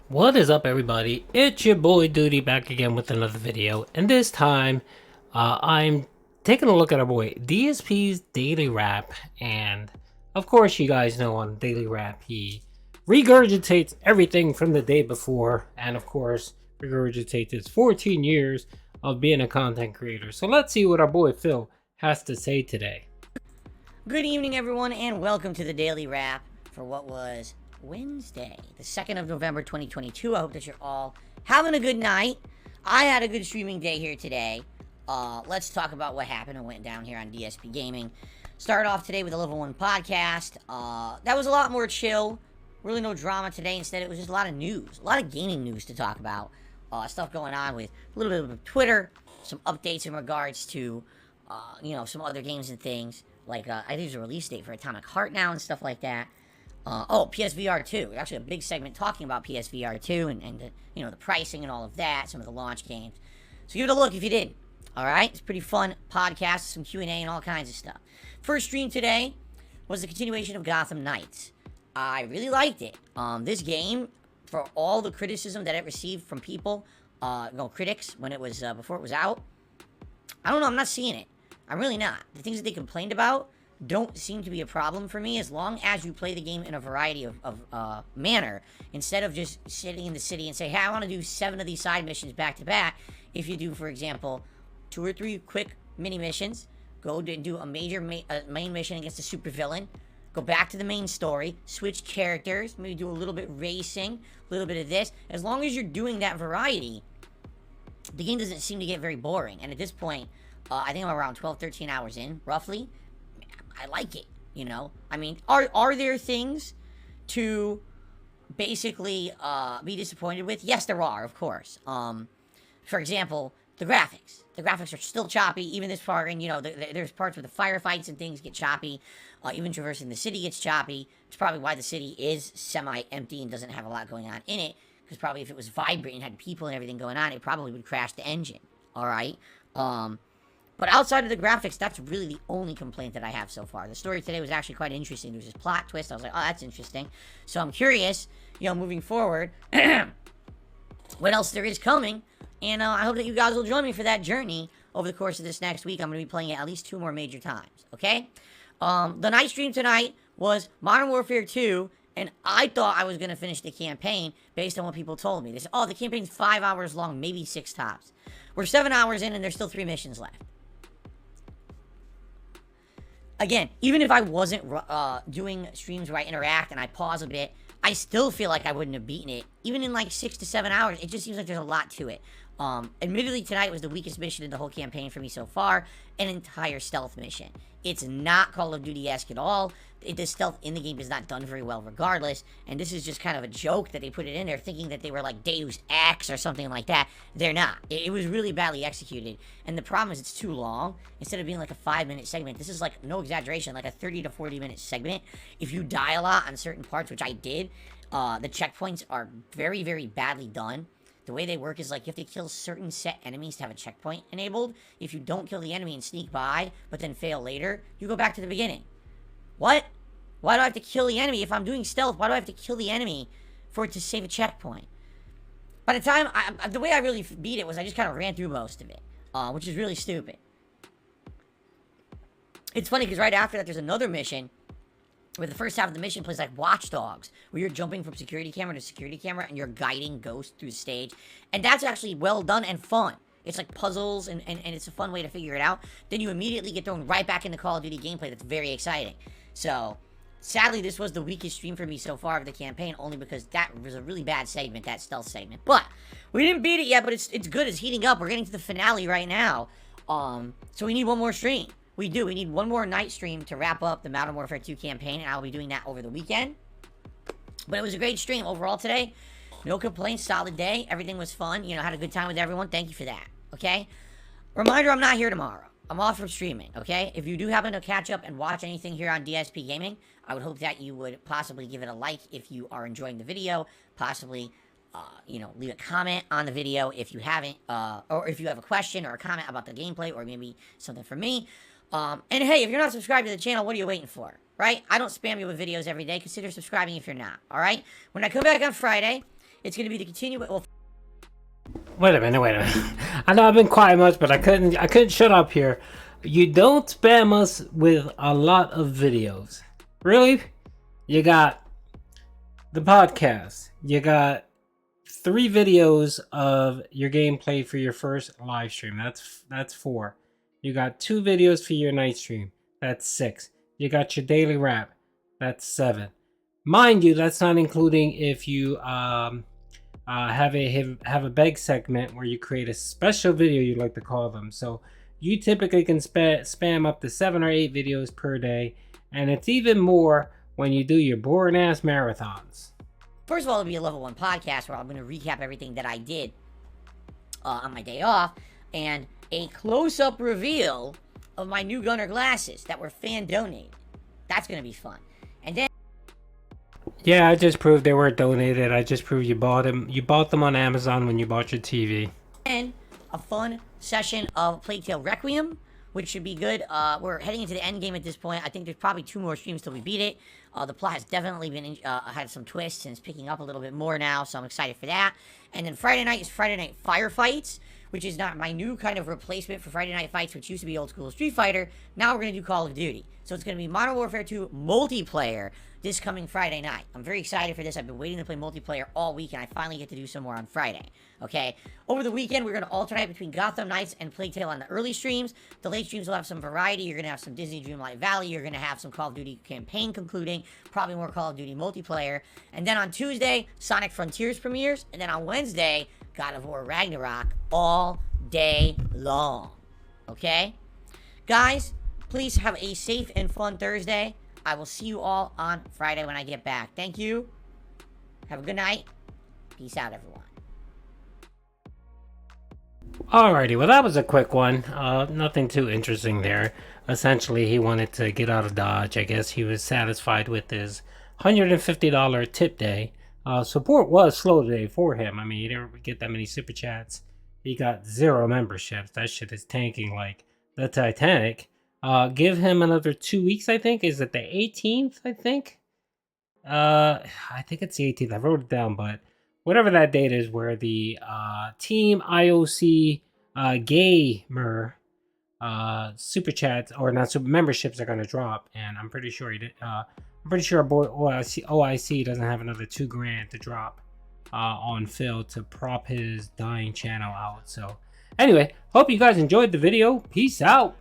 What is up, everybody? It's your boy Duty back again with another video, and this time I'm taking a look at our boy DSP's daily rap. And of course, you guys know on daily rap he regurgitates everything from the day before, and of course, regurgitates his 14 years of being a content creator. So let's see what our boy Phil has to say today. Good evening, everyone, and welcome to the Daily Wrap for what was Wednesday, the 2nd of November, 2022. I hope that you're all having a good night. I had a good streaming day here today. Let's talk about what happened and went down here on DSP Gaming. Started off today with a Level 1 podcast. That was a lot more chill. Really no drama today. Instead, it was just a lot of news. A lot of gaming news to talk about. Stuff going on with a little bit of Twitter. Some updates in regards to, some other games and things. Like, I think there's a release date for Atomic Heart now and stuff like that. PSVR 2. Actually, a big segment talking about PSVR 2 and the pricing and all of that, some of the launch games. So give it a look if you did. All right? It's a pretty fun podcast, some Q&A and all kinds of stuff. First stream today was the continuation of Gotham Knights. I really liked it. This game, for all the criticism that it received from people, critics, when it was, before it was out, I don't know, I'm not seeing it. I'm really not. The things that they complained about don't seem to be a problem for me as long as you play the game in a variety of manner instead of just sitting in the city and say, hey, I want to do 7 of these side missions back to back. If you do, for example, 2 or 3 quick mini missions, go and do a major main mission against a supervillain, go back to the main story, switch characters, maybe do a little bit racing, a little bit of this. As long as you're doing that variety, the game doesn't seem to get very boring. And at this point, I think I'm around 12, 13 hours in, roughly. I like it, I mean, are there things to basically be disappointed with? Yes, there are, of course. For example, the graphics. The graphics are still choppy, even this far, and, there's parts where the firefights and things get choppy. Even traversing the city gets choppy. It's probably why the city is semi-empty and doesn't have a lot going on in it, because probably if it was vibrant and had people and everything going on, it probably would crash the engine, all right? But outside of the graphics, that's really the only complaint that I have so far. The story today was actually quite interesting. There was this plot twist. I was like, oh, that's interesting. So I'm curious, moving forward, what else there is coming. And I hope that you guys will join me for that journey over the course of this next week. I'm going to be playing it at least 2 more major times, okay? The night stream tonight was Modern Warfare 2, and I thought I was going to finish the campaign based on what people told me. They said, oh, the campaign's 5 hours long, maybe 6 tops. We're 7 hours in, and there's still 3 missions left. Again, even if I wasn't doing streams where I interact and I pause a bit, I still feel like I wouldn't have beaten it. Even in like 6 to 7 hours, it just seems like there's a lot to it. Admittedly, tonight was the weakest mission in the whole campaign for me so far. An entire stealth mission. It's not Call of Duty-esque at all. The stealth in the game is not done very well regardless. And this is just kind of a joke that they put it in there thinking that they were like Deus Ex or something like that. They're not. It was really badly executed. And the problem is it's too long. Instead of being like a 5-minute segment, this is like, no exaggeration, like a 30 to 40-minute segment. If you die a lot on certain parts, which I did, the checkpoints are very, very badly done. The way they work is like you have to kill certain set enemies to have a checkpoint enabled. If you don't kill the enemy and sneak by, but then fail later, you go back to the beginning. What? Why do I have to kill the enemy? If I'm doing stealth, why do I have to kill the enemy for it to save a checkpoint? By the time, the way I really beat it was I just kind of ran through most of it, which is really stupid. It's funny because right after that, there's another mission where the first half of the mission plays like Watch Dogs, where you're jumping from security camera to security camera and you're guiding ghosts through the stage. And that's actually well done and fun. It's like puzzles and it's a fun way to figure it out. Then you immediately get thrown right back into Call of Duty gameplay. That's very exciting. So, sadly, this was the weakest stream for me so far of the campaign, only because that was a really bad segment, that stealth segment. But, we didn't beat it yet, but it's good. It's heating up. We're getting to the finale right now. So we need one more stream. We do. We need one more night stream to wrap up the Modern Warfare 2 campaign, and I'll be doing that over the weekend. But it was a great stream overall today. No complaints. Solid day. Everything was fun. Had a good time with everyone. Thank you for that. Okay? Reminder, I'm not here tomorrow. I'm off from streaming, okay? If you do happen to catch up and watch anything here on DSP Gaming, I would hope that you would possibly give it a like if you are enjoying the video. Possibly, leave a comment on the video if you haven't, or if you have a question or a comment about the gameplay or maybe something for me. And hey, if you're not subscribed to the channel, what are you waiting for, right? I don't spam you with videos every day. Consider subscribing if you're not, all right? When I come back on Friday, It's going to be the continuation. Well, Wait a minute, wait a minute. I know I've been quiet much, but I couldn't shut up here. You don't spam us with a lot of videos. Really? You got the podcast. You got 3 videos of your gameplay for your first live stream. That's 4. You got 2 videos for your night stream. That's 6. You got your daily wrap. That's 7. Mind you, that's not including if you have a beg segment where you create a special video, you like to call them. So you typically can spam up to 7 or 8 videos per day, and it's even more when you do your boring ass marathons. First of all, it'll be a level 1 podcast where I'm going to recap everything that I did on my day off, and a close-up reveal of my new Gunner glasses that were fan donated. That's going to be fun. And then, yeah, I just proved they were donated. I just proved you bought them. You bought them on Amazon when you bought your TV. and a fun session of Plague Tale Requiem, which should be good. We're heading into the end game at this point. I think there's probably 2 more streams till we beat it. The plot has definitely been had some twists and it's picking up a little bit more now, so I'm excited for that. And then Friday night is Friday Night Firefights, which is not my new kind of replacement for Friday Night Fights, which used to be old school Street Fighter. Now we're going to do Call of Duty. So it's going to be Modern Warfare 2 multiplayer this coming Friday night. I'm very excited for this. I've been waiting to play multiplayer all week, and I finally get to do some more on Friday. Okay? Over the weekend, we're going to alternate between Gotham Knights and Plague Tale on the early streams. The late streams will have some variety. You're going to have some Disney Dreamlight Valley. You're going to have some Call of Duty campaign concluding. Probably more Call of Duty multiplayer. And then on Tuesday, Sonic Frontiers premieres. And then on Wednesday, God of War Ragnarok all day long. Okay? Guys, please have a safe and fun Thursday. I will see you all on Friday when I get back. Thank you. Have a good night. Peace out, everyone. Alrighty, well that was a quick one. Nothing too interesting there. Essentially, he wanted to get out of Dodge. I guess he was satisfied with his $150 tip day. Support was slow today for him. I mean, he didn't get that many super chats. He got 0 memberships. That shit is tanking like the Titanic. Give him another 2 weeks, I think. Is it the 18th, I think? I think it's the 18th. I wrote it down, but whatever that date is where the Team IOC Gamer super chats, or not super memberships, are going to drop. And I'm pretty sure he did. I'm pretty sure our boy OIC doesn't have another $2,000 to drop on Phil to prop his dying channel out. So anyway, hope you guys enjoyed the video. Peace out.